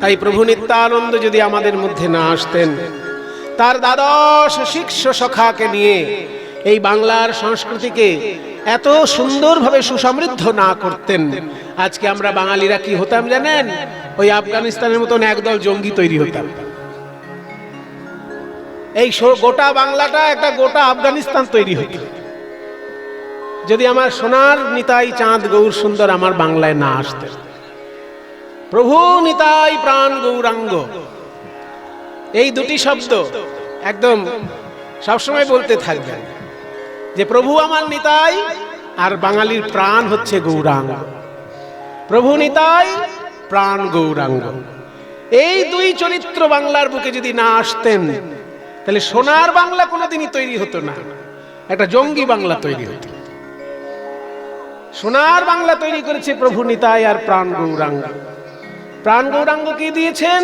তাই প্রভু নিত্যানন্দ যদি আমাদের মধ্যে না আসতেন, তার দ্বাদশ শিষ্য সখাকে নিয়ে এই বাংলার সংস্কৃতিকে এত সুন্দরভাবে সুসমৃদ্ধ না করতেন, আজকে আমরা বাঙালিরা কি হতাম জানেন? ওই আফগানিস্তানের মতন একদল জঙ্গি তৈরি হতাম। এই গোটা বাংলাটা একটা গোটা আফগানিস্তান তৈরি হতো যদি আমার সোনার নিতাই চাঁদ গৌর সুন্দর আমার বাংলায় না আসতেন। প্রভু নিতাই প্রাণ গৌরাঙ্গ, এই দুটি শব্দ একদম সবসময় বলতে থাকবেন যে প্রভু আমার নিতাই আর বাঙালির প্রাণ হচ্ছে গৌরাঙ্গ। প্রভু নিতাই প্রাণ গৌরাঙ্গ, এই দুই চরিত্র বাংলার বুকে যদি না আসতেন, তাহলে সোনার বাংলা কোনোদিনই তৈরি হতো না, একটা জঙ্গি বাংলা তৈরি হতো। সোনার বাংলা তৈরি করেছে প্রভু নিতাই আর প্রাণ গৌরাঙ্গ। প্রাণ গৌরাঙ্গ কি দিয়েছেন?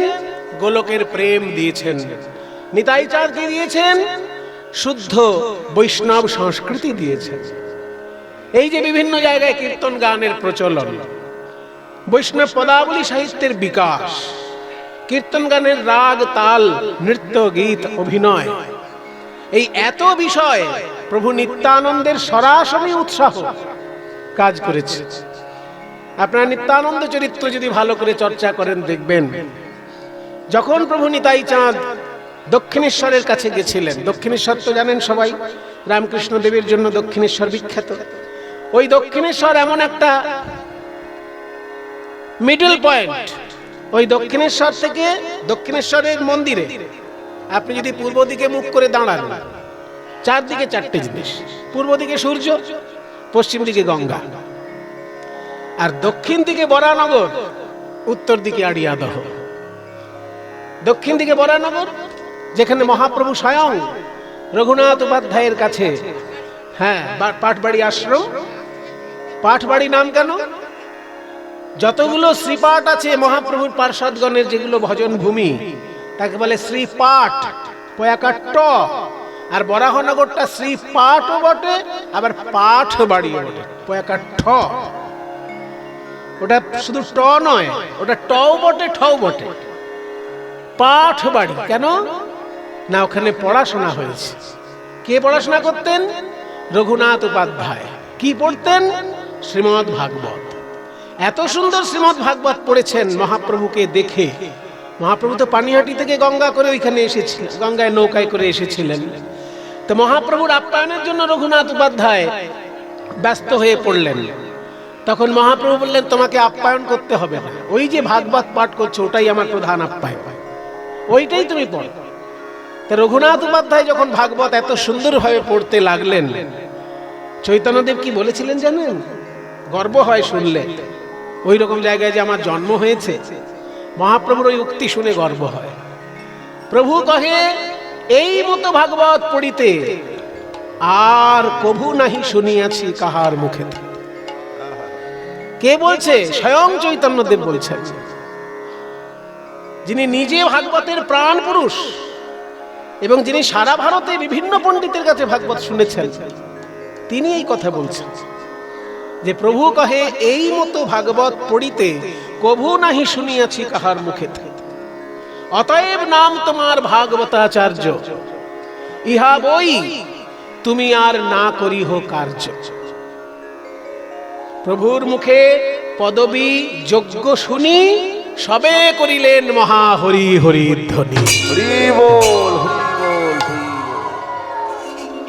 গোলকের প্রেম দিয়েছেন। নিতাই চাঁদ কি দিয়েছেন? শুদ্ধ বৈষ্ণব সংস্কৃতি দিয়েছেন। এই যে বিভিন্ন জায়গায় কীর্তন গানের প্রচলন, বৈষ্ণব পদাবলী সাহিত্যের বিকাশ, কীর্তন গানের রাগ তাল নৃত্য গীত অভিনয়, এই এত বিষয় প্রভু নিত্যানন্দের সরাসরি উৎসাহ কাজ করেছে। আপনারা নিত্যানন্দ চরিত্র যদি ভালো করে চর্চা করেন, দেখবেন যখন প্রভু নিতাই চাঁদ দক্ষিণেশ্বরের কাছে গেছিলেন, দক্ষিণেশ্বর তো জানেন সবাই, রামকৃষ্ণ দেবের জন্য দক্ষিণেশ্বর বিখ্যাত। ওই দক্ষিণেশ্বর এমন একটা মিডল পয়েন্ট, ওই দক্ষিণেশ্বর থেকে দক্ষিণেশ্বরের মন্দিরে আপনি যদি পূর্ব দিকে মুখ করে দাঁড়ান, চারদিকে চারটে জিনিস, পূর্ব দিকে সূর্য, পশ্চিম দিকে গঙ্গা, আর দক্ষিণ দিকে বরানগর, উত্তর দিকে আড়িয়াদহ। দক্ষিণ দিকে বরানগর, যেখানে মহাপ্রভু স্বয়ং রঘুনাথ উপাধ্যায়ের কাছে, হ্যাঁ, পাঠবাড়ি আশ্রম। পাঠবাড়ি নাম কেন? যতগুলো শ্রীপাঠ আছে মহাপ্রভুর পার্ষদগণের, যেগুলো ভজন ভূমি, তাকে বলে শ্রীপাঠ, পয়াকার ট। আর বরাহনগরটা শ্রীপাঠও বটে, আবার পাঠ বাড়িও বটে, পয়াকার ঠ। ওটা শুধু ট নয়, ওটা টও বটে ঠও বটে। পাঠ বাড়ি কেন না? ওখানে পড়াশোনা হয়েছে। কে পড়াশোনা করতেন? রঘুনাথ উপাধ্যায়। কি পড়তেন? শ্রীমদ্ ভাগবত। এত সুন্দর শ্রীমদ্ ভাগবত পড়েছেন মহাপ্রভুকে দেখে। মহাপ্রভু তো পানিহাটি থেকে গঙ্গা করে ওইখানে এসেছিলেন, গঙ্গায় নৌকায় করে এসেছিলেন। তো মহাপ্রভুর আপ্যায়নের জন্য রঘুনাথ উপাধ্যায় ব্যস্ত হয়ে পড়লেন। তখন মহাপ্রভু বললেন, তোমাকে আপ্যায়ন করতে হবে না, ওই যে ভাগবত পাঠ করছো ওটাই আমার প্রধান আপ্যায়ন, ওইটাই তুমি পড়ো। তা রঘুনাথ উপাধ্যায় যখন ভাগবত এত সুন্দরভাবে পড়তে লাগলেন, চৈতন্যদেব কি বলেছিলেন জানেন? গর্ব হয় শুনলে, ওই রকম জায়গায় যে আমার জন্ম হয়েছে। মহাপ্রভুর ওই উক্তি শুনে গর্ব হয়। প্রভু কহে, এই মতো ভাগবত পড়িতে আর কভু নাহি শুনিয়াছি কাহার মুখে। কে বলছে? স্বয়ং চৈতন্যদেব বলছেন, যিনি নিজে ভাগবতের প্রাণ পুরুষ এবং যিনি সারা ভারতে বিভিন্ন পণ্ডিতের কাছে ভাগবত শুনেছেন, তিনি এই কথা বলছেন যে প্রভু কহে, এই মতো ভাগবত পড়িতে কভু নাহি শুনিয়াছি কাহার মুখে। অতএব নাম তোমার ভাগবতাচার্য, ইহা বই তুমি আর না করিহ কার্য। প্রভুর মুখে পদবী যজ্ঞ শুনি সবে করিলেন মহা হরি হরি ধ্বনি।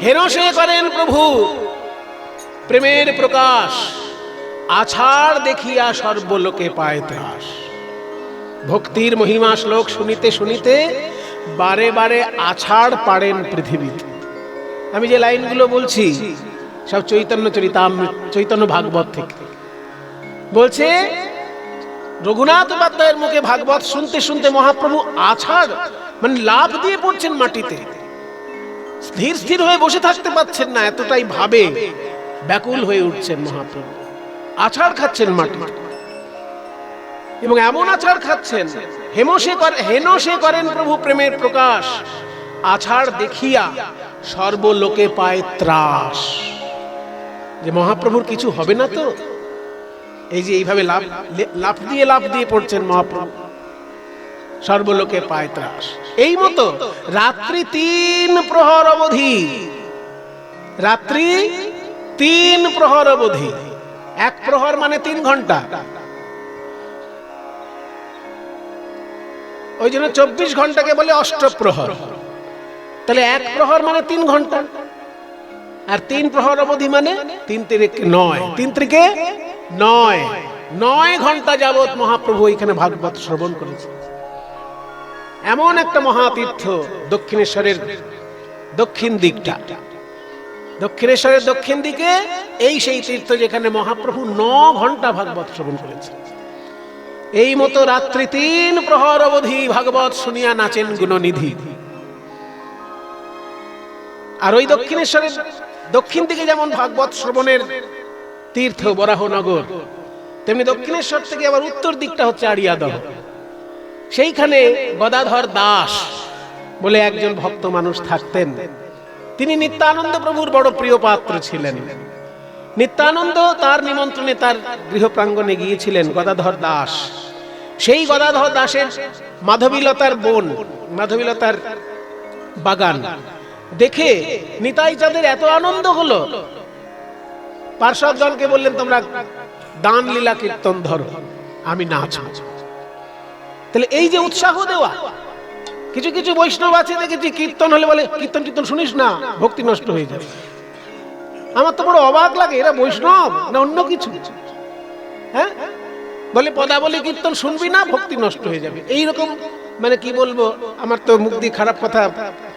হেনসে করেন প্রভু প্রেমের প্রকাশ, আছাড় দেখিয়া সর্বলোকে পায় ত্রাস। ভক্তির মহিমা শ্লোক শুনিতে শুনিতে বারে বারে আছাড় পাড়েন পৃথিবীতে। আমি যে লাইনগুলো বলছি সব চৈতন্য চরিতামৃত, চৈতন্য ভাগবত থেকে বলছে। রঘুনাথ উপাধ্যায়ের মুখে ভাগবত শুনতে শুনতে মহাপ্রভু আছাড় মানে লাফ দিয়ে পড়ছেন মাটিতে, স্থির স্থির হয়ে বসে থাকতে পারছেন না, এতটাই ভাবে ব্যাকুল হয়ে উঠছেন মহাপ্রভু। আছাড় খাচ্ছেন মাটি, এবং এমন আছাড় খাচ্ছেন হেনসে করেন প্রভু প্রেমের প্রকাশ, আছাড় দেখিয়া সর্বলোকে পায় ত্রাস। যে মহাপ্রভুর কিছু হবে না তো? এই যে এইভাবে লাফ দিয়ে পড়ছেন মহাপ্রভু। সর্বলোকে পায় ত্রাস। এই মতো রাত্রি 3 প্রহর অবধি, রাত্রি 3 প্রহর অবধি, 1 প্রহর মানে 3 ঘন্টা, ওই জন্য 24 ঘন্টাকে বলে অষ্টপ্রহর। তাহলে 1 প্রহর মানে 3 ঘন্টা, আর 3 প্রহর অবধি মানে 3 তিরিকে 9, 3 তিরিকে 9 ঘন্টা যাবৎ মহাপ্রভু এখানে ভাগবত শ্রবণ করেছে। এমন একটা মহাতীর্থ দক্ষিণেশ্বরের দক্ষিণ দিকটা, দক্ষিণেশ্বরের দক্ষিণ দিকে এই সেই তীর্থ যেখানে মহাপ্রভু 9 ঘন্টা ভাগবত শ্রবণ করেছে। এই মতো রাত্রি 3 প্রহর অবধি ভাগবত শুনিয়া নাচেন গুণনিধি। আর ওই দক্ষিণেশ্বরের দক্ষিণ দিকে যেমন ভাগবত শ্রবণের তীর্থ বরাহনগর, তেমনি দক্ষিণেশ্বর থেকে আবার উত্তর দিকটা হচ্ছে আড়িয়াদহ। সেইখানে গদাধর দাস বলে একজন ভক্ত মানুষ থাকতেন। তিনি নিত্যানন্দ প্রভুর বড় প্রিয় পাত্র ছিলেন। নিত্যানন্দ তার নিমন্ত্রণে তার গৃহ প্রাঙ্গণে গিয়েছিলেন গদাধর দাস। সেই গদাধর দাসের মাধবীলতার বন, মাধবীলতার বাগান দেখে নিতাই চাঁদের এত আনন্দ হলো, পার্শ্বদগণকে বললেন তোমরা দান লীলা কীর্তন ধরো, আমি নাচব। তাহলে এই যে উৎসাহ দেওয়া, কিছু কিছু বৈষ্ণব আছে দেখেছি কীর্তন হলে বলে কীর্তন কীর্তন শুনিস না, ভক্তি নষ্ট হয়ে যাবে। আমার তো বড় অবাক লাগে, এরা বৈষ্ণব না অন্য কিছু? হ্যাঁ, বলে পদাবলী কীর্তন শুনবি না, ভক্তি নষ্ট হয়ে যাবে। এইরকম মানে কি বলবো, আমার তো মুখ দিয়ে খারাপ কথা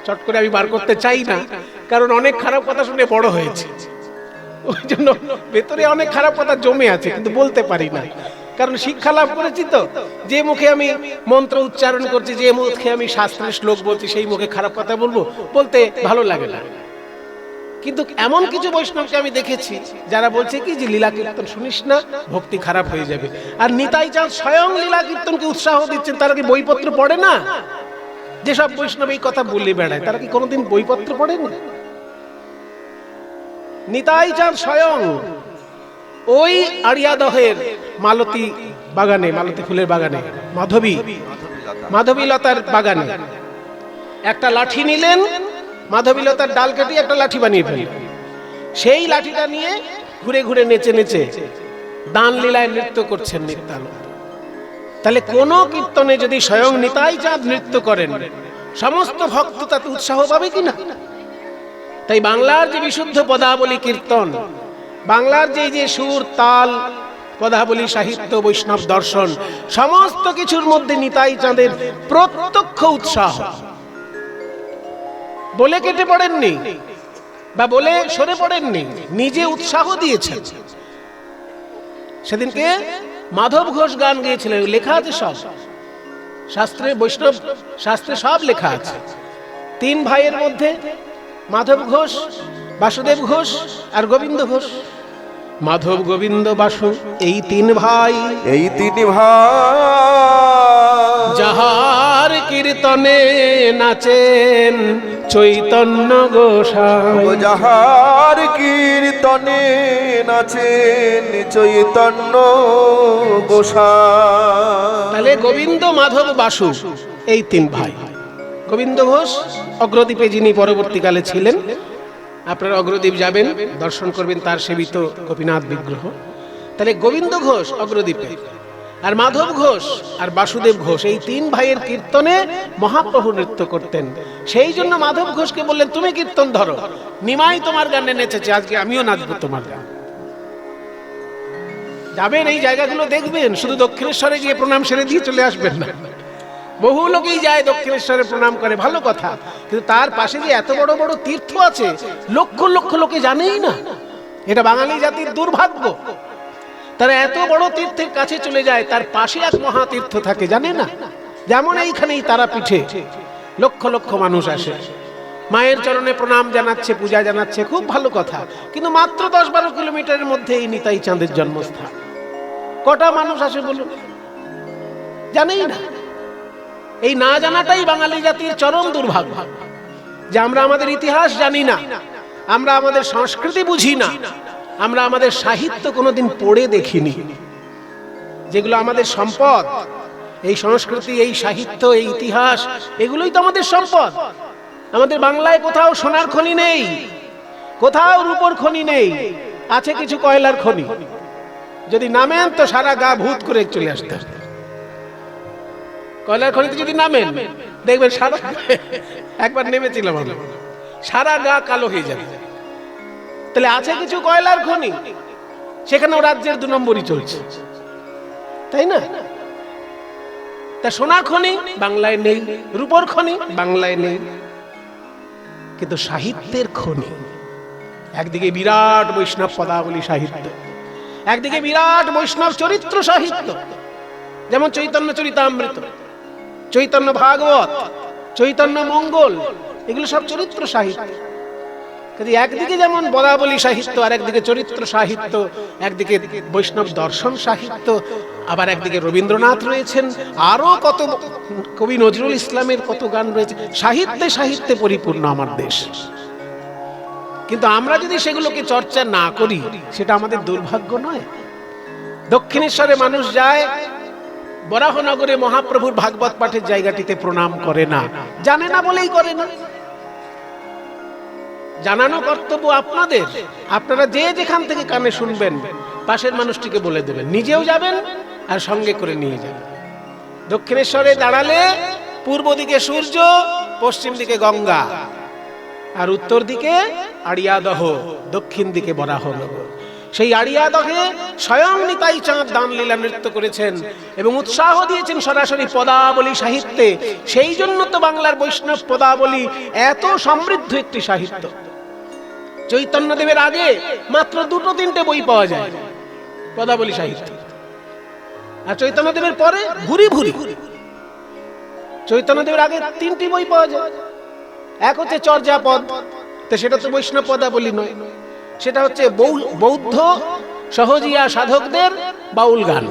চট করে আমি বার করতে চাই না, কারণ অনেক খারাপ কথা শুনে বড় হয়েছে, ওই জন্য ভেতরে অনেক খারাপ কথা জমে আছে, কিন্তু বলতে পারি না, কারণ শিক্ষা লাভ করেছি তো। যে মুখে আমি মন্ত্র উচ্চারণ করছি, যে মুখে আমি শাস্ত্রের শ্লোক বলছি, সেই মুখে খারাপ কথা বলবো, বলতে ভালো লাগে না। কিন্তু এমন কিছু বৈষ্ণবকে আমি দেখেছি যারা বলছে কি যে লীলা কীর্তন শুনিস না, ভক্তি খারাপ হয়ে যাবে। আর নিতাই চাঁদ স্বয়ং লীলা কীর্তনকে উৎসাহ দিচ্ছেন। তারা কি বইপত্র পড়ে না? যেসব বৈষ্ণব এই কথা বলে বেড়ায়, তারা কি কোনোদিন বইপত্র পড়েনি? নিতাই চাঁদ স্বয়ং ওই আড়িয়াদহের মালতী বাগানে, মালতী ফুলের বাগানে, মাধবীলতার বাগানে একটা লাঠি নিলেন, মাধবীলতার ডাল কেটে একটা লাঠি বানিয়ে ফেললেন। সেই লাঠিটা নিয়ে ঘুরে ঘুরে নেচে নেচে দান লীলায় নৃত্য করছেন নিত্যানন্দ। তাহলে কোন কীর্তনে যদি স্বয়ং নিতাই চাঁদ নৃত্য করেন, সমস্ত ভক্ত তাতে উৎসাহ পাবে কিনা? তাই বাংলার যে বিশুদ্ধ পদাবলী কীর্তন, বাংলার যে সুর তাল পদাবলী সাহিত্য বৈষ্ণব দর্শন, সমস্ত কিছুর মধ্যে নিতাই চাঁদের প্রত্যক্ষ উৎসাহ। বলে কেটে পড়েননি বা বলে সরে পড়েননি, নিজে উৎসাহ দিয়েছেন। সেদিনকে মাধব ঘোষ গান গেয়েছিলেন, লেখা আছে সব শাস্ত্রে, বৈষ্ণব শাস্ত্রে সব লেখা আছে। 3 ভাইয়ের মধ্যে মাধব ঘোষ, বাসুদেব ঘোষ আর গোবিন্দ ঘোষ। মাধব, গোবিন্দ, বাসু এই 3 ভাই, এই 3 ভাই যাহার কীর্তনে নাচেন চৈতন্য গোসাই, যাহার কীর্তনে নাচেন চৈতন্য গোসাই। তাহলে গোবিন্দ, মাধব, বাসু এই 3 ভাই। গোবিন্দ ঘোষ অগ্রদ্বীপে যিনি পরবর্তীকালে ছিলেন, আপনারা অগ্রদ্বীপ যাবেন, দর্শন করবেন তার সেবিত গোপীনাথ বিগ্রহ। তাহলে গোবিন্দ ঘোষ অগ্রদ্বীপে, আর মাধব ঘোষ আর বাসুদেব ঘোষ এই 3 ভাইয়ের কীর্তনে মহাপ্রভু নৃত্য করতেন। সেই জন্য মাধব ঘোষকে বললেন তুমি কীর্তন ধরো, নিমাই তোমার গানে নেচেছে, আজকে আমিও নাচবো তোমার গান। যাবেন এই জায়গাগুলো দেখবেন, শুধু দক্ষিণেশ্বরে গিয়ে প্রণাম সেরে দিয়ে চলে আসবেন না। বহু লোকেই যায় দক্ষিণেশ্বরে প্রণাম করে, ভালো কথা, কিন্তু তার পাশে যে এত বড় বড় তীর্থ আছে লক্ষ লক্ষ লোকে জানেই না। এটা বাঙালি জাতির দুর্ভাগ্য। তারা এত বড় তীর্থের কাছে চলে যায়, তার পাশে এক মহাতীর্থ থাকে জানে না। যেমন এইখানেই তারাপীঠে লক্ষ লক্ষ মানুষ আসে, মায়ের চরণে প্রণাম জানাচ্ছে, পূজা জানাচ্ছে, খুব ভালো কথা, কিন্তু মাত্র 10-12 কিলোমিটারের মধ্যে এই নিতাই চাঁদের জন্মস্থান। কটা মানুষ আসে বলুন? জানেই না। এই না জানাটাই বাঙালি জাতির চরম দুর্ভাগ্য, যে আমরা আমাদের ইতিহাস জানি না, আমরা আমাদের সংস্কৃতি বুঝি না, আমরা আমাদের সাহিত্য কোনোদিন পড়ে দেখিনি। যেগুলো আমাদের সম্পদ, এই সংস্কৃতি, এই সাহিত্য, এই ইতিহাস, এগুলোই তো আমাদের সম্পদ। আমাদের বাংলায় কোথাও সোনার খনি নেই, কোথাও রূপোর খনি নেই, আছে কিছু কয়লার খনি। যদি নামেন তো সারা গা ভূত করে চলে আসতে হবে। কয়লার খনিতে যদি নামেন দেখবেন সারা, একবার নেমেছিলাম আমরা, সারা গা কালো হয়ে যাবে। তাহলে আছে কিছু কয়লার খনি, সেখানেও রাজ্যের 2 নম্বরই চলছে, তাই না? তা সোনার খনি বাংলায় নেই, রূপোর খনি বাংলায় নেই, কিন্তু সাহিত্যের খনি, একদিকে বিরাট বৈষ্ণব পদাবলী সাহিত্য, একদিকে বিরাট বৈষ্ণব চরিত্র সাহিত্য, যেমন চৈতন্য চরিতামৃত, চৈতন্য ভাগবত, চৈতন্য মঙ্গল, এগুলো সব চরিত্র সাহিত্য। একদিকে যেমন পদাবলী সাহিত্য, আর একদিকে চরিত্র সাহিত্য, একদিকে বৈষ্ণব দর্শন সাহিত্য, আবার একদিকে রবীন্দ্রনাথ রয়েছেন, আরো কত কবি নজরুল ইসলামের কত গান রয়েছে। সাহিত্যে সাহিত্যে পরিপূর্ণ আমার দেশ। কিন্তু আমরা যদি সেগুলোকে চর্চা না করি, সেটা আমাদের দুর্ভাগ্য নয়? দক্ষিণেশ্বরে মানুষ যায়, বরাহনগরে মহাপ্রভুর ভাগবত পাঠের জায়গাটিতে প্রণাম করে না, জানে না বলেই করে না। জানানো কর্তব্য আপনাদের। আপনারা যে যেখান থেকে কানে শুনবেন, পাশের মানুষটিকে বলে দেবেন, নিজেও যাবেন আর সঙ্গে করে নিয়ে যাবেন। দক্ষিণেশ্বরে দাঁড়ালে পূর্ব দিকে সূর্য, পশ্চিম দিকে গঙ্গা, আর উত্তর দিকে আড়িয়াদহ, দক্ষিণ দিকে বরাহনগর। সেই আড়িয়াদহে স্বয়ং নিতাই চাঁদ দানলীলা নৃত্য করেছেন এবং উৎসাহ দিয়েছেন সরাসরি পদাবলী সাহিত্যে। সেই জন্য তো বাংলার বৈষ্ণব পদাবলী এত সমৃদ্ধ একটি সাহিত্য। চৈতন্যদেবের আগে মাত্র 2-3টে বই পাওয়া যায় পদাবলী সাহিত্য, আর চৈতন্যদেবের পরে ভুরি ভুরি। চৈতন্যদেবের আগে 3টি বই পাওয়া যায়। এক হচ্ছে চর্যাপদ, তো সেটা তো বৈষ্ণব পদাবলী নয়, সেটা হচ্ছে বৌদ্ধ সহজিয়া সাধকদের বাউল গান।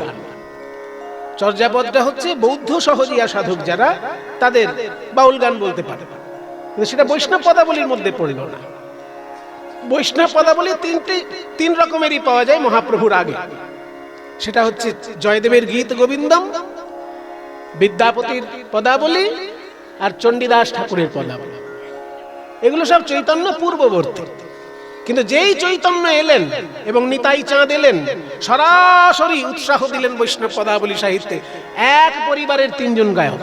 চর্যাপদটা হচ্ছে বৌদ্ধ সহজিয়া সাধক যারা, তাদের বাউল গান বলতে পারে, কিন্তু সেটা বৈষ্ণব পদাবলীর মধ্যে পড়ল না। বৈষ্ণব পদাবলী 3 রকমেরই পাওয়া যায় মহাপ্রভুর আগে। সেটা হচ্ছে জয়দেবের গীত গোবিন্দম, বিদ্যাপতির পদাবলী, আর চণ্ডীদাস ঠাকুরের পদাবলী। এগুলো সব চৈতন্য পূর্ববর্তী। কিন্তু যেই চৈতন্য এলেন এবং নিতাই চাঁদ এলেন, সরাসরি উৎসাহ দিলেন বৈষ্ণব পদাবলী সাহিত্যে। এক পরিবারের 3 জন গায়ক,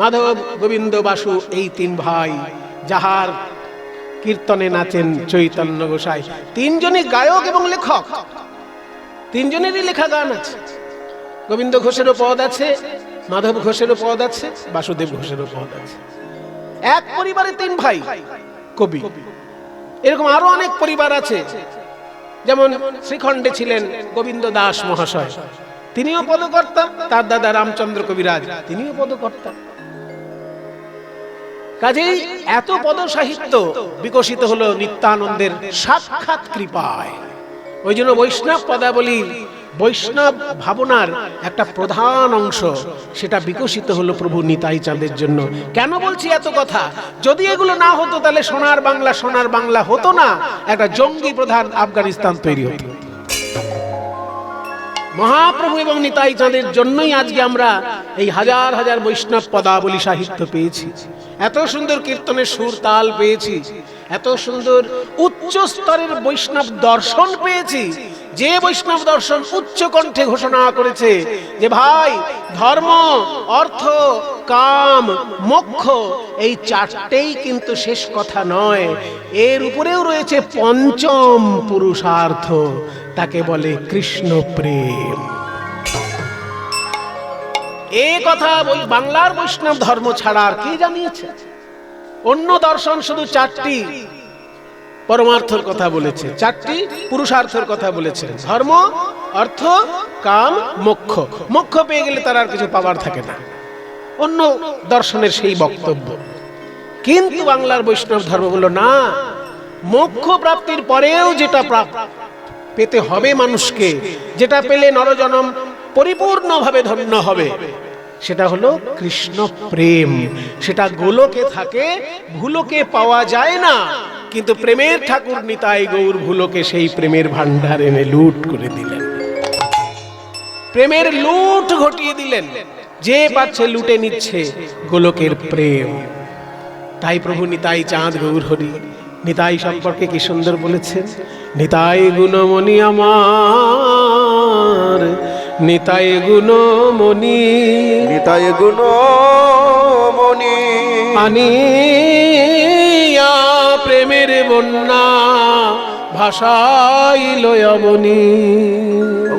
মাধব, গোবিন্দ, বাসু, এই 3 ভাই, যাহার কীর্তনে নাচেন চৈতন্য গোসাই। 3 জনই গায়ক এবং লেখক, 3 জনেরই লেখা গান আছে। গোবিন্দ ঘোষেরও পদ আছে, মাধব ঘোষেরও পদ আছে, বাসুদেব ঘোষেরও পদ আছে। এক পরিবারে 3 ভাই কবি। এরকম আরো অনেক পরিবার আছে, যেমন শ্রীখণ্ডে ছিলেন গোবিন্দ দাস মহাশয়, তিনিও পদকর্তা। তার দাদা রামচন্দ্র কবিরাজ, তিনিও পদকর্তা। কাজেই এত পদ সাহিত্য বিকশিত হলো নিত্যানন্দের সাক্ষাৎ কৃপায়। ওই জন্য বৈষ্ণব পদাবলী, বৈষ্ণব ভাবনার একটা প্রধান অংশ, সেটা বিকশিত হলো প্রভু নিতাই চাঁদের জন্য। কেন বলছি এত কথা? যদি এগুলো না হতো তাহলে সোনার বাংলা হতো না, একটা জঙ্গি প্রধান আফগানিস্তান তৈরি হতো। মহাপ্রভু এবং নিতাই চাঁদের জন্যই আজকে আমরা এই হাজার হাজার বৈষ্ণব পদাবলী সাহিত্য পেয়েছি, এত সুন্দর কীর্তনের সুর তাল পেয়েছি, এত সুন্দর উচ্চ স্তরের বৈষ্ণব দর্শন পেয়েছি। যে বৈষ্ণব দর্শন উচ্চ কণ্ঠে ঘোষণা করেছে যে ভাই, ধর্ম, অর্থ, কাম, মোক্ষ, এই 4টেই কিন্তু শেষ কথা নয়, এর উপরেও রয়েছে 5ম পুরুষার্থ, তাকে বলে কৃষ্ণ প্রেম। এই কথা বাংলার বৈষ্ণব ধর্ম ছাড়া আর কে জানিয়েছে? অন্য দর্শন শুধু 4টি পরমার্থের কথা বলেছে, 4টি পুরুষার্থের কথা বলেছে, ধর্ম, অর্থ, কাম, মোক্ষ। মোক্ষ পেয়ে গেলে তার আর কিছু পাওয়ার থাকে না, অন্য দর্শনের সেই বক্তব্য। কিন্তু বাংলার বৈষ্ণব ধর্ম বলল না, মোক্ষ প্রাপ্তির পরেও যেটা পেতে হবে মানুষকে, যেটা পেলে নরজনম পরিপূর্ণভাবে ধন্য হবে, সেটা হলো কৃষ্ণ প্রেম। সেটা গোলকে থাকে, ভুলোকে পাওয়া যায় না, কিন্তু প্রেমের ঠাকুর নিতাই গৌর ভুলোকে সেই প্রেমের ভান্ডার এনে লুট করে দিলেন। প্রেমের লুট ঘটিয়ে দিলেন। যে পাচ্ছে লুটে নিচ্ছে গোলকের প্রেম। তাই প্রভু নিতাই চাঁদ গৌর হরি নিতাই সম্পর্কে কি সুন্দর বলেছেন, নিতাই গুণমণি আমার, নিতাই গুণমণি, নিতাই গুণ মনি আনিয়া প্রেমের বন্যা ভাষাইল অবনী।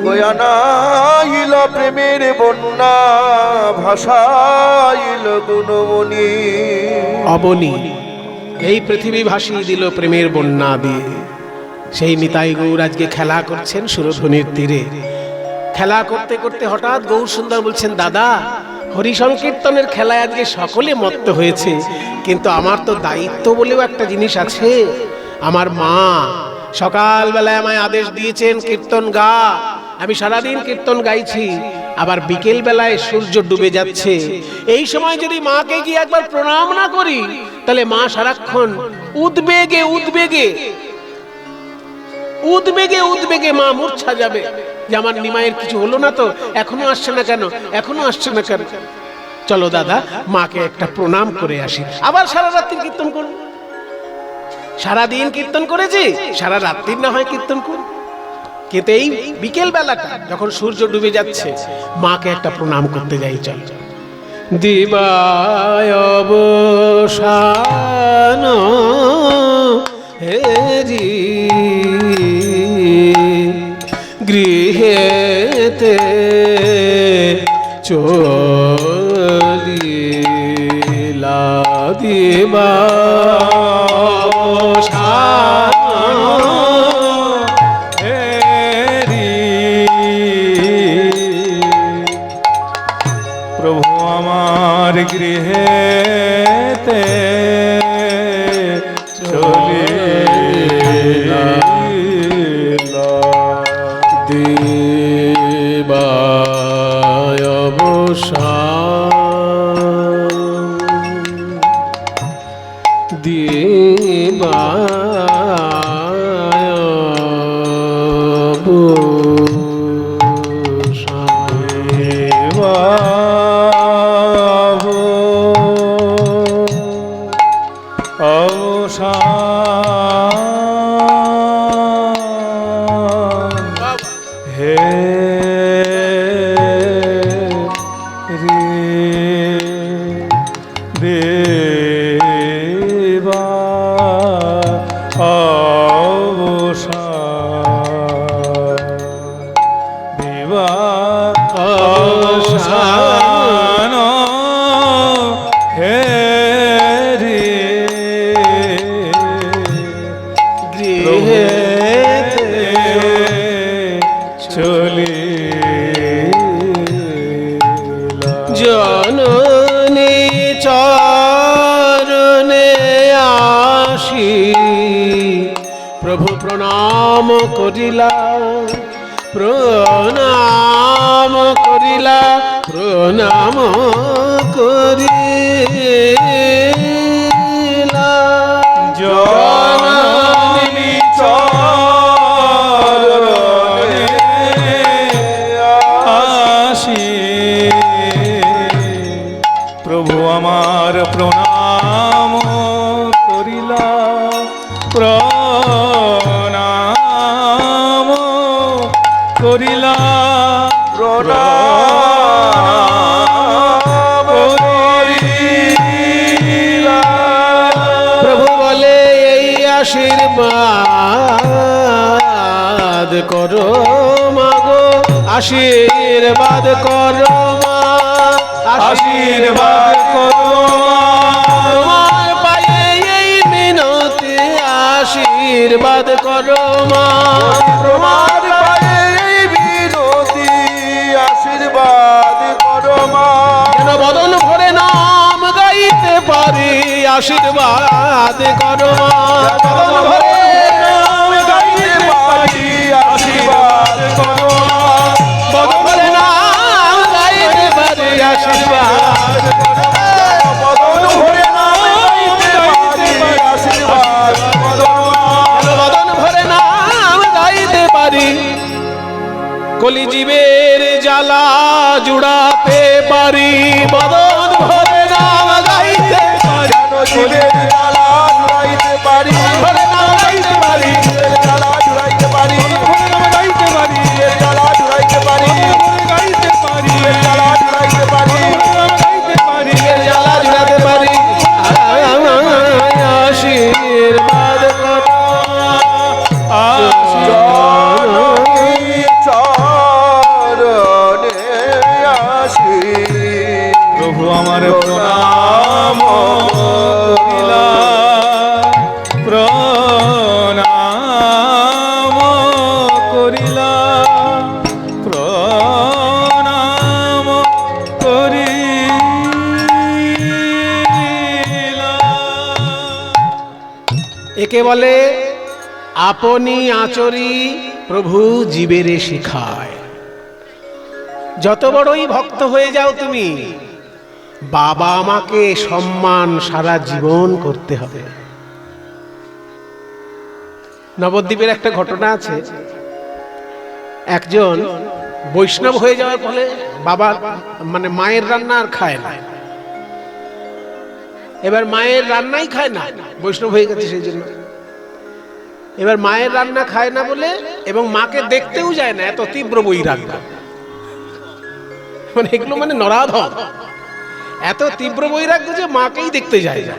গয়ানাইল প্রেমের বন্যা ভাষাইল গুণমণি। অবনী, এই পৃথিবী ভাসিয়ে দিল প্রেমের বন্যা দিয়ে। সেই নিতাই গৌর আজকে খেলা করছেন সুরধনির তীরে। খেলা করতে করতে হঠাৎ গৌর সুন্দর বলছেন, দাদা হরি সংকীর্তনের খেলায় আজকে সকলে মত্ত হয়েছে, কিন্তু আমার তো দায়িত্ব বলেও একটা জিনিস আছে। আমার মা সকালবেলায় আমায় আদেশ দিয়েছেন কীর্তন গা। আমি সারাদিন কীর্তন গাইছি, আবার বিকেল বেলায় সূর্য ডুবে যাচ্ছে। এই সময় যদি মাকে গিয়ে একবার প্রণাম না করি, তাহলে মা সারাক্ষণ উদ্বেগে উদ্বেগে উদ্বেগে উদ্বেগে মা মূর্ছা যাবে যে আমার নিমাইয়ের কিছু হলো না তো, এখনো আসছে না কেন, এখনো আসছে না কেন। চলো দাদা মাকে একটা প্রণাম করে আসি। আবার সারা রাত্রি কীর্তন করুন। সারাদিন কীর্তন করেছি, সারা রাত্রি না হয় কীর্তন করুন, কিন্তু এই বিকেল বেলাটা যখন সূর্য ডুবে যাচ্ছে মাকে একটা প্রণাম করতে যাই। চল দিবায় অবসান হেরি গৃহেতে চলিলা দিবা প্রভু আমার গৃহেতে চলিলা দিবায় অবসান দিবায় হে রে দেবা অবসান দেবা অবসান হে রে গৃহেতে চলিলা জননী চরণে আসি প্রভু প্রণাম করিলা, প্রণাম করিলা, প্রণাম করিলা। জননী চরণে আসি প্রভু আমার প্রণাম করিলা, প্রণাম করিলা, প্রণাম করিলা। প্রভু বলে এই আশীর্বাদ করো মাগো, আশীর্বাদ করো মা, আশীর্বাদ করো তোমার পায়ে এই মিনতি, আশীর্বাদ করো মা, তোমার পায়ে এই বিনতি, আশীর্বাদ করো মা। যেন বদন ভরে নাম গাইতে পারি, আশীর্বাদ করো মা, বদন ভরে নাম গাইতে পারি, আশীর্বাদ করো মা। বদন ভরে নাম গাইতে পারি, আশীর্বাদ করো মা। বদন ভরে নাম গাইতে পারি, আশীর্বাদ করো মা। বদন ভরে নাম গাইতে পারি, কলিজীবের জ্বালা জুড়াতে পারি, বদন ভরে নাম গাইতে পারি, যেন জীবের জ্বালা জুড়াইতে পারি, ভরে নাম গাইতে পারি, জীবের জ্বালা জুড়াইতে পারি, গাইতে পারি, জীবের জ্বালা জুড়াইতে পারি, গাইতে পারি, জীবের জ্বালা জুড়াইতে পারি, গাইতে পারি, জ্বালা জুড়াতে পারি। আশীর্বাদ করো জননী চরণে আসি, প্রভু আমার প্রণাম করিলা, প্রণাম করিলা, প্রণাম করিলা। একে বলে আপনি আচরি প্রভু জীবেরে শিখায়। যত বড়ই ভক্ত হয়ে যাও তুমি, বাবা আমাকে সম্মান সারা জীবন করতে হবে। নবদ্বীপের একটা ঘটনা আছে, একজন বৈষ্ণব হয়ে যাওয়ার ফলে বাবা মানে মায়ের রান্না আর খায় না। এবার মায়ের রান্নাই খায় না, বৈষ্ণব হয়ে গেছে সেই জন্য। এবার মায়ের রান্না খায় না বলে এবং মাকে দেখতেও যায় না, এত তীব্র বৈরাগ্য। মানে এগুলো মানে নরাধম, এত তীব্র বৈরাগ্য যে মাকেই দেখতে যায় না।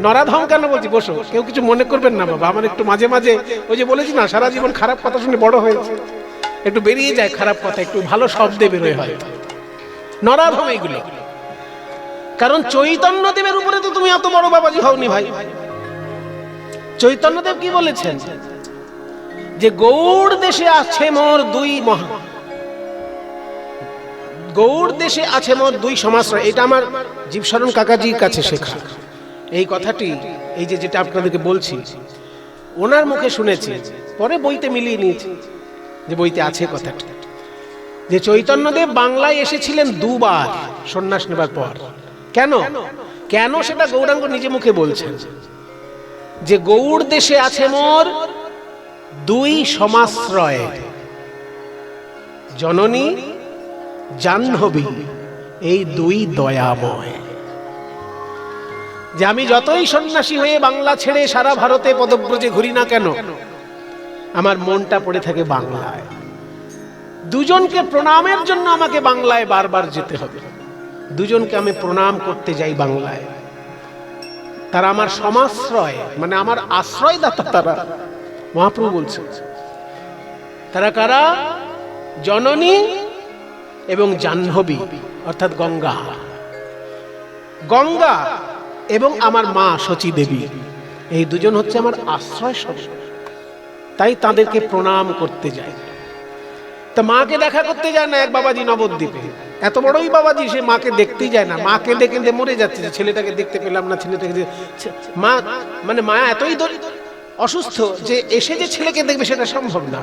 নরাধম কেন বলছি, বসো, কেউ কিছু মনে করবেন না বাবা। আমার একটু মাঝে মাঝে ওই যে বলেছি না, সারা জীবন খারাপ কথা শুনে বড় হয়েছে, একটু বেরিয়ে যায় খারাপ কথা, একটু ভালো শব্দে বেরোয় হয়। নরাধম এইগুলো। কারণ চৈতন্যদেবের উপরে তো তুমি এত বড় বাবাজি হওনি ভাই। চৈতন্যদেব কি বলেছেন যে গৌড় দেশে আছে মোর দুই মহা, গৌড় দেশে আছে মোর দুই সমাশ্রয়। এটা আমার জীবশরণ কাকাজির কাছে শেখা এই কথাটি, এই যে যেটা আপনাদেরকে বলছি ওনার মুখে শুনেছি, পরে বইতে মিলিয়ে নিয়েছি যে বইতে আছে কথাটি, যে চৈতন্যদেব বাংলায় এসেছিলেন দুবার সন্ন্যাস নেবার পর। কেন কেন সেটা গৌরাঙ্গ নিজে মুখে বলছেন যে গৌড় দেশে আছে মোর দুই সমাশ্রয়, জননী জাহ্নবী, এই দুই দয়াময়। যে আমি যতই সন্ন্যাসী হয়ে বাংলা ছেড়ে সারা ভারতে পদব্রজে ঘুরি না কেন, আমার মনটা পড়ে থাকে বাংলায়। দুজনকে প্রণামের জন্য আমাকে বাংলায় বারবার যেতে হবে। দুজনকে আমি প্রণাম করতে যাই বাংলায়। তারা আমার সমাশ্রয়, মানে আমার আশ্রয়দাতা। তারা, মহাপ্রভু বলছেন, তারা কারা? জননী এবং জাহ্নবী, অর্থাৎ গঙ্গা। গঙ্গা এবং আমার মা শচী দেবী, এই দুজন হচ্ছে আমার আশ্রয় স্বরূপ। তাই তাদেরকে প্রণাম করতে যায়। তা মাকে দেখা করতে যায় না এক বাবাজি নবদ্বীপে, এত বড়ই বাবাজি, সে মাকে দেখতেই যায় না। মাকে দেখে মরে যাচ্ছে, ছেলেটাকে দেখতে পেলাম না, ছেলেটাকে মা মানে মায়া এতই অসুস্থ যে এসে যে ছেলেকে দেখবে সেটা সম্ভব না।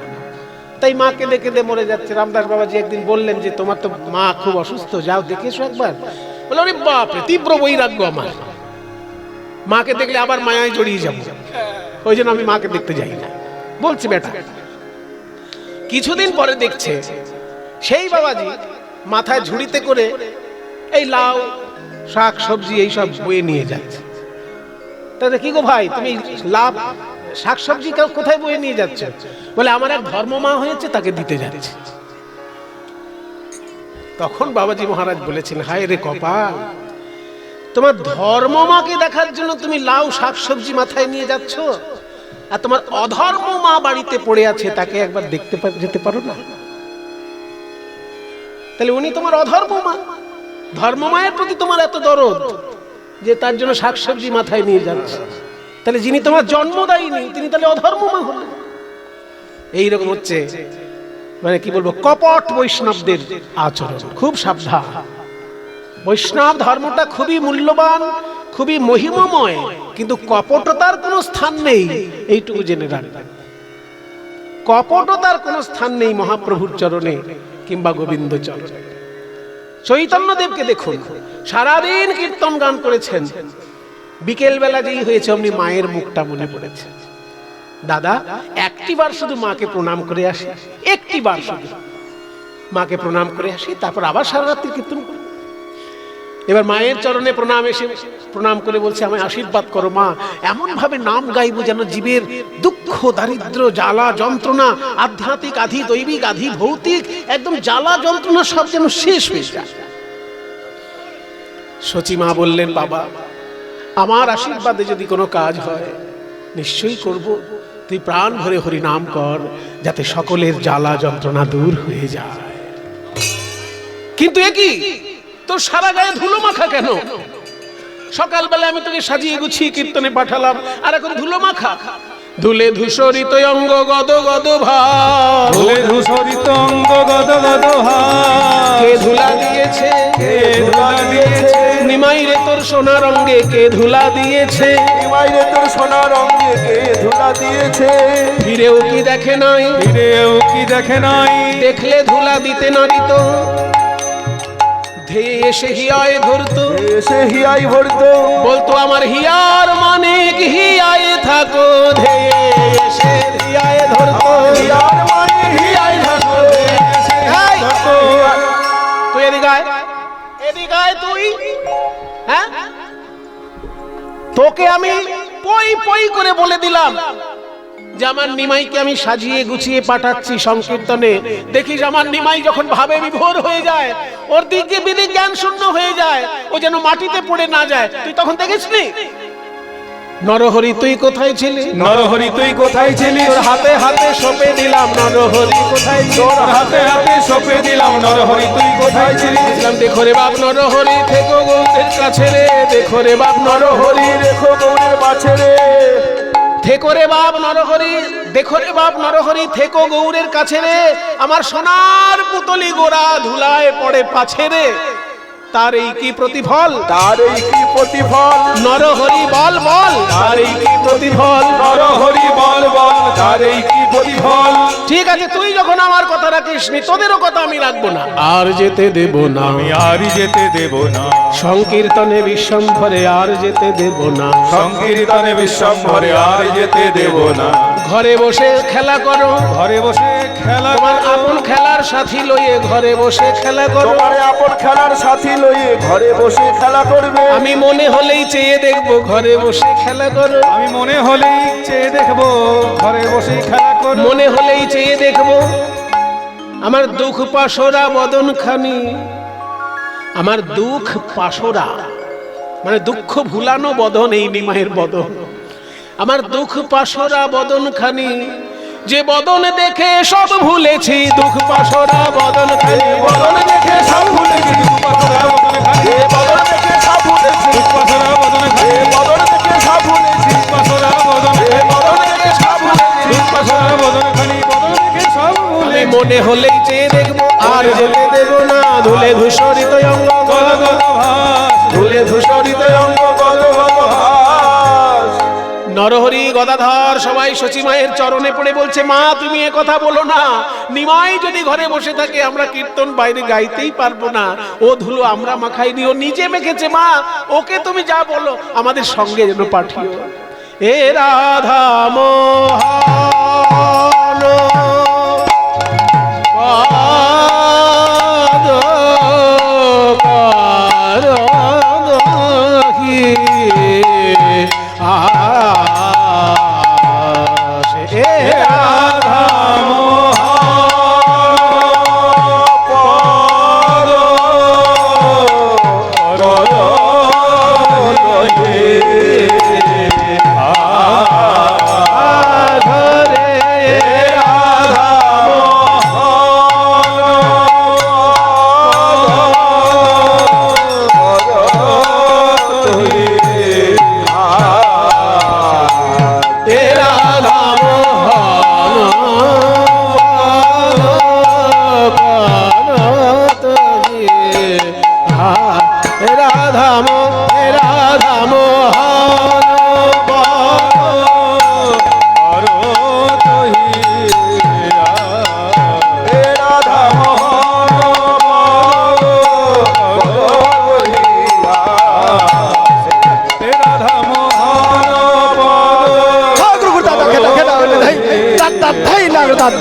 তাই মাকে দেখে মরে যাচ্ছে। রামদাস বাবাজি একদিন বললেন যে তোমার তো মা খুব অসুস্থ, যাও দেখে এসো একবার। বলে ওরে বাপরে, তীব্র বৈরাগ্য আমার, মাকে দেখলে আবার মায়ায় জড়িয়ে যাব, ওই জন্য আমি মাকে দেখতে যাই না। বলছে বেটা। কিছুদিন পরে দেখছে সেই বাবাজি মাথায় ঝুড়িতে করে এই লাউ শাক সবজি এইসব বয়ে নিয়ে যাচ্ছে। তাহলে কি গো ভাই, তুমি লাভ শাক সবজি কোথায় বয়ে নিয়ে যাচ্ছে? বলে আমার এক ধর্মমা হয়েছে, তাকে দিতে যাচ্ছে। তখন বাবাজি মহারাজ বলেছেন, হায় রে কপাল, তোমার ধর্মমাকে দেখার জন্য তুমি লাউ শাক সবজি মাথায় নিয়ে যাচ্ছ, আর তোমার অধর্ম মা বাড়িতে পড়ে আছে, তাকে একবার দেখতে যেতে পারো না? তাহলে উনি তোমার অধর্ম মা, ধর্ম মায়ের প্রতি তোমার এত দরদ যে তার জন্য শাকসবজি মাথায় নিয়ে যাচ্ছে। তাহলে যিনি তোমার জন্ম দেয়নি তিনি তাহলে অধর্ম মা হলেন। এইরকম হচ্ছে মানে কি বলবো, কপট বৈষ্ণবদের আচরণ। খুব সাবধান। বৈষ্ণব ধর্মটা খুবই মূল্যবান, খুবই মহিমময়, কিন্তু কপটতার কোনো স্থান নেই, এইটুকু জেনে রাখবেন। কপটতার কোনো স্থান নেই মহাপ্রভুর চরণে কিংবা গোবিন্দ চরণে। চৈতন্যদেবকে দেখুন, সারাদিন কীর্তন গান করেছেন, বিকেল বেলা যেই হয়েছে অমনি মায়ের মুখটা মনে পড়েছে। দাদা একটিবার শুধু মাকে প্রণাম করে আসে, একটিবার শুধু। মাকে প্রণাম করে আসি, তারপর আবার সারা রাত্রি কীর্তন করি। এবার মায়ের চরণে প্রণাম করে বলছে, আমায় আশীর্বাদ করো মা, এমন ভাবে নাম গাইবো যেন জীবের দুঃখ দারিদ্র জ্বালা যন্ত্রণা, আধ্যাত্মিক আধি দৈবিক আধি ভৌতিক একদম জ্বালা যন্ত্রণা সব যেন শেষ হয়ে যায়। সচি মা বললেন, বাবা আমার আশীর্বাদে যদি কোনো কাজ হয় নিশ্চয়ই করব, তুই প্রাণ ভরে হরি নাম কর, যাতে সকলের জ্বালা যন্ত্রণা দূর হয়ে যায়। কিন্তু এ কি, তোর সারা গায়ে ধুলো মাখা কেন? সকালবেলা আমি তোকে সাজিয়ে গুছিয়ে কীর্তনে পাঠালাম, আর এখন ধুলো মাখা। ধুলে ধূসরিত অঙ্গ গদ গদ ভার, ধুলে ধূসরিত অঙ্গ গদ গদ ভার, কে ধুলা দিয়েছে, কে ধুলা দিয়েছে, নিমাই রে তোর সোনার অঙ্গে কে ধুলা দিয়েছে, নিমাই রে তোর সোনার রঙে কে ধুলা দিয়েছে, ফিরেও কি দেখে নাই, ফিরেও কি দেখে নাই, দেখলে ধুলা দিতে না দিত, ধেয়ে এসে হিয়ায় ধরতো, এসে হিয়াই ভরতো, বলতো আমার হিয়ার মানিক হিয়ায় থাকো, ধেয়ে এসে হিয়ায় ধরতো। হিয়ার মানে হিয়াই থাকো, এই, তুই এদিকে আয়, এদিকে আয় তুই। হ্যাঁ, তোকে আমি পই পই করে বলে দিলাম যে আমার নিমাইকে আমি সাজিয়ে গুছিয়ে পাঠাচ্ছি সংকীর্তনে। দেখিস আমার নিমাই যখন ভাবে বিভোর হয়ে যায়, ওর দিকে বিদিক জ্ঞান শূন্য হয়ে যায়, ও যেন মাটিতে পড়ে না যায়। তুই তখন দেখিসনি? নরহরি তুই কোথায় ছিলি, নরহরি তুই কোথায় ছিলিস, তোর হাতে হাতে সঁপে দিলাম নরহরি কোথায় ছিলি, তোর হাতে হাতে সঁপে দিলাম নরহরি তুই কোথায় ছিলিস, বললাম দেখো রে বাপ নরহরি থেকো গৌরের কাছে রে, দেখো রে বাপ নরহরি, রেখো গৌরের মাঝে রে, থেকো রে বাপ নরহরি, দেখো রে বাপ নরহরি থেকো গৌরের কাছে রে, আমার সোনার পুতলি গোরা ধুলায় পড়ে পাছে রে, তার এই কি প্রতিফল, তার এই কি প্রতিফল, নরহরি বল বল, তার এই কি প্রতিফল। নরহরি বল বল, তার এই কি প্রতিফল। ঠিক আছে, তুই যখন আমার কথা রাখিস নি, তোদেরও কথা আমি রাখবো না, আর যেতে দেব না, আমি আর যেতে দেব না, সংকীর্তনে বিশ্বম্ভরে আর যেতে দেব না, সংকীর্তনে বিশ্বম্ভরে আর যেতে দেব না, ঘরে বসে খেলা করো, ঘরে বসে খেলা তোমার করো, আপন খেলার সাথী লইয়ে ঘরে বসে খেলা করো, তোমার আপন খেলার সাথী লইয়ে ঘরে বসে খেলা করবে, আমি মনে হলেই চেয়ে দেখবো ঘরে বসে খেলা করো, আমি মনে হলেই চেয়ে দেখবো ঘরে বসে খেলা করো, মনে হলেই চেয়ে দেখবো আমার দুঃখ পাশরা বদন খানি, আমার দুঃখ পাশরা মানে দুঃখ ভুলানো বদন, এই নিমাইয়ের বদন, আমার দুঃখ পাশরা বদন খানি, যে বদন দেখে সব ভুলেছি, দুঃখ পাশরা বদন খানি, বদন দেখে সব ভুলেছি, দুপাশরা বদনে খানি, এ বদন থেকে সব ভুলেছি, দুপাশরা বদনে খানি, এ বদন থেকে সব ভুলেছি, দুপাশরা বদনে এ খানি, বদন থেকে সব ভুলেছি, দুপাশরা বদনে খানি, বদন দেখে সব ভুলে আমি মনে হলেই চেয়ে দেখবো আর যেতে দেব না, ধুলে ধূসরিত অঙ্গ গদ গদ ভাস, ধুলে ধূসরিত অঙ্গ বল বল হাস, নরহরি গদাধর সবাই সচি মায়ের চরণে পড়ে বলছে, মা তুমি এ কথা বলো না, নিমাই যদি ঘরে বসে থাকে আমরা কীর্তন বাইরে গাইতেই পারবো না, ও ধুলো আমরা মাখাইনি, ও নিজে মেখেছে, মা ওকে তুমি যা বলো আমাদের সঙ্গে যেন পাঠিও। এ রাধা মোহন পাদ কারণহি আসে, এ রাধা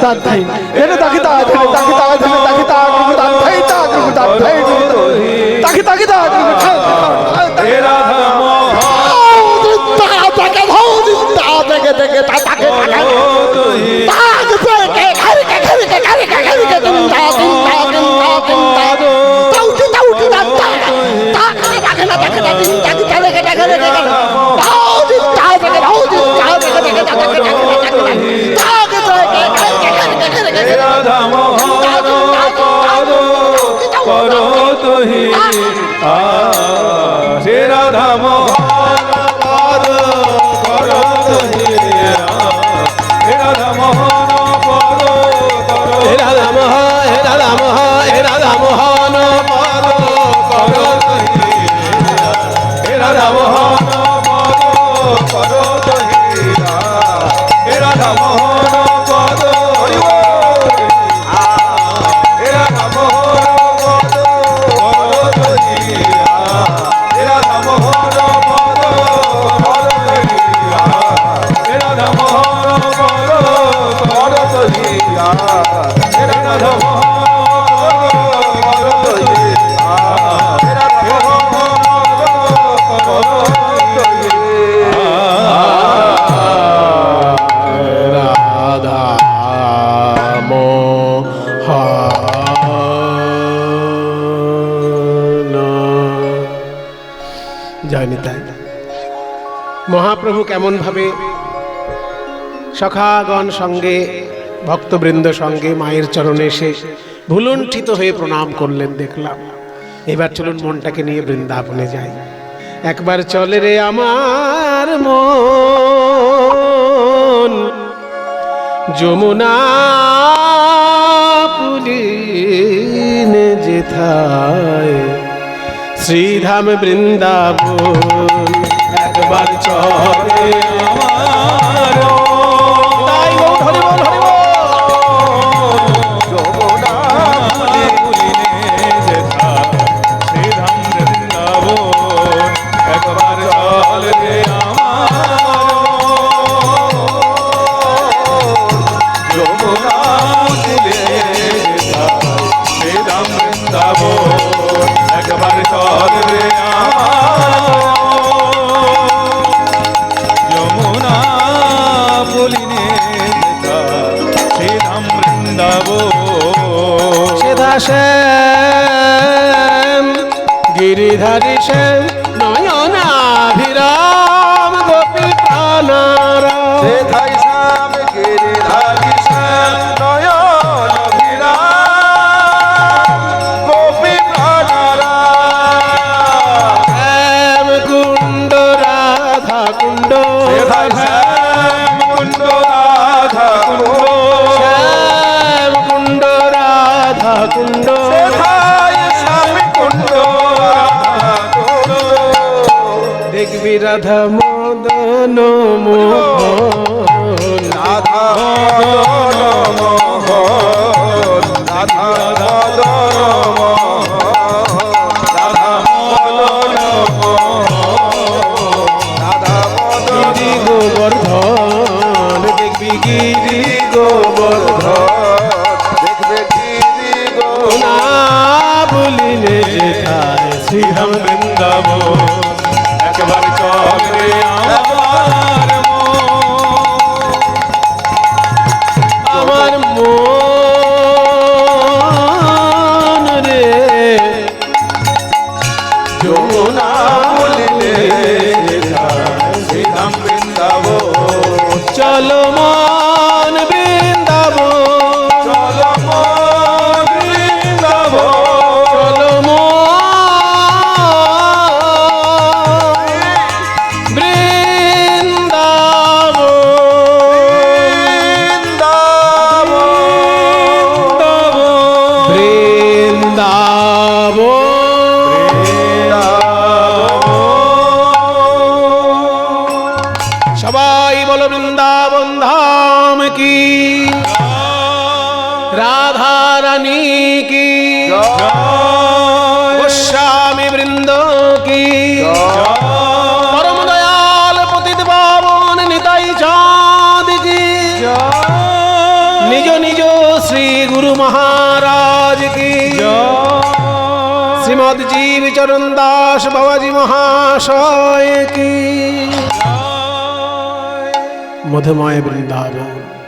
দাঁত ধাই এটা তাকে তাড়া তাকে দাও হে রাধা মোহন রাধা মোহন করো তুহি হে রাধা মোহন করো তুহি হে রাধা মোহন করো হে রাধা মোহন, হে রাধা মোহন, হে রাধা মোহন করো তুহি হে রাধা মোহন করো তুহি হে রাধা মোহন করো হে রাধা মোহন করো তুহি হে রাধা মোহন করো হে রাধা মোহন করো তুহি হে রাধা মোহন রাধা মোহন। জয় নিতাই। মহাপ্রভু কেমন ভাবে সখাগণ সঙ্গে ভক্তবৃন্দ সঙ্গে মায়ের চরণে এসে ভুলুণ্ঠিত হয়ে প্রণাম করলেন দেখলাম। এবার চলুন মনটাকে নিয়ে বৃন্দাবনে যাই। একবার চলে রে আমার মন যমুনা পুলিন যেথায় শ্রীধাম বৃন্দাবন। একবার চলে আমার তাই গো, হরি বল, হরি বল। যমুনা পুলিনে যেথা শ্রীধাম বৃন্দাবন। একবার চলে আমার যমুনা পুলিনে যেথা শ্রীধাম বৃন্দাবন। একবার চলে যমুনা পুলিনে যেথা শ্রীধাম বৃন্দাবন। সেধা শ্যাম গিরিধারী শ্যাম নয়নাভিরাম গোপী প্রাণারাম। সেথায় শ্যাম গিরিধারী শ্যাম নয়ন অভিরাম গোপী প্রাণারাম। শ্যাম কুণ্ড রাধা কুণ্ড, সেথায় শ্যাম কুণ্ড রাধা কুণ্ড। শ্যাম কুণ্ড রাধা কুণ্ড। সেথায় শ্যাম কুণ্ড রাধা কুণ্ড। দেখবি রাধা মদন মোহন। রাধা মদন মোহন রাধা মদন মোহন রাধা মদন মোহন রাধা মদন গিরি গোবর্ধন দেখবি গিরি গোবর্ধন। দেখবে গিরি না বলিলে যেথায় শ্রীধাম বৃন্দাবন। একবার চলে আমার আমার মন রে যমুনা পুলিনে যেথা শ্রীধাম বৃন্দাবন। চলো মন বৃন্দাবন, চলো মন বৃন্দাবন। চলো মন সবাই বলো বৃন্দাবন ধাম কি, রাধা রানী কি, গোস্বামী বৃন্দ কি, পরম দয়াল পতিত পাবন নিতাই চাঁদ কি, নিজ নিজ শ্রী গুরু মহারাজ কি, শ্রীমৎ শ্রীমদ জীব চরণ দাস বাবাজি মহাশয় কি। মধুময় বৃন্দাবন।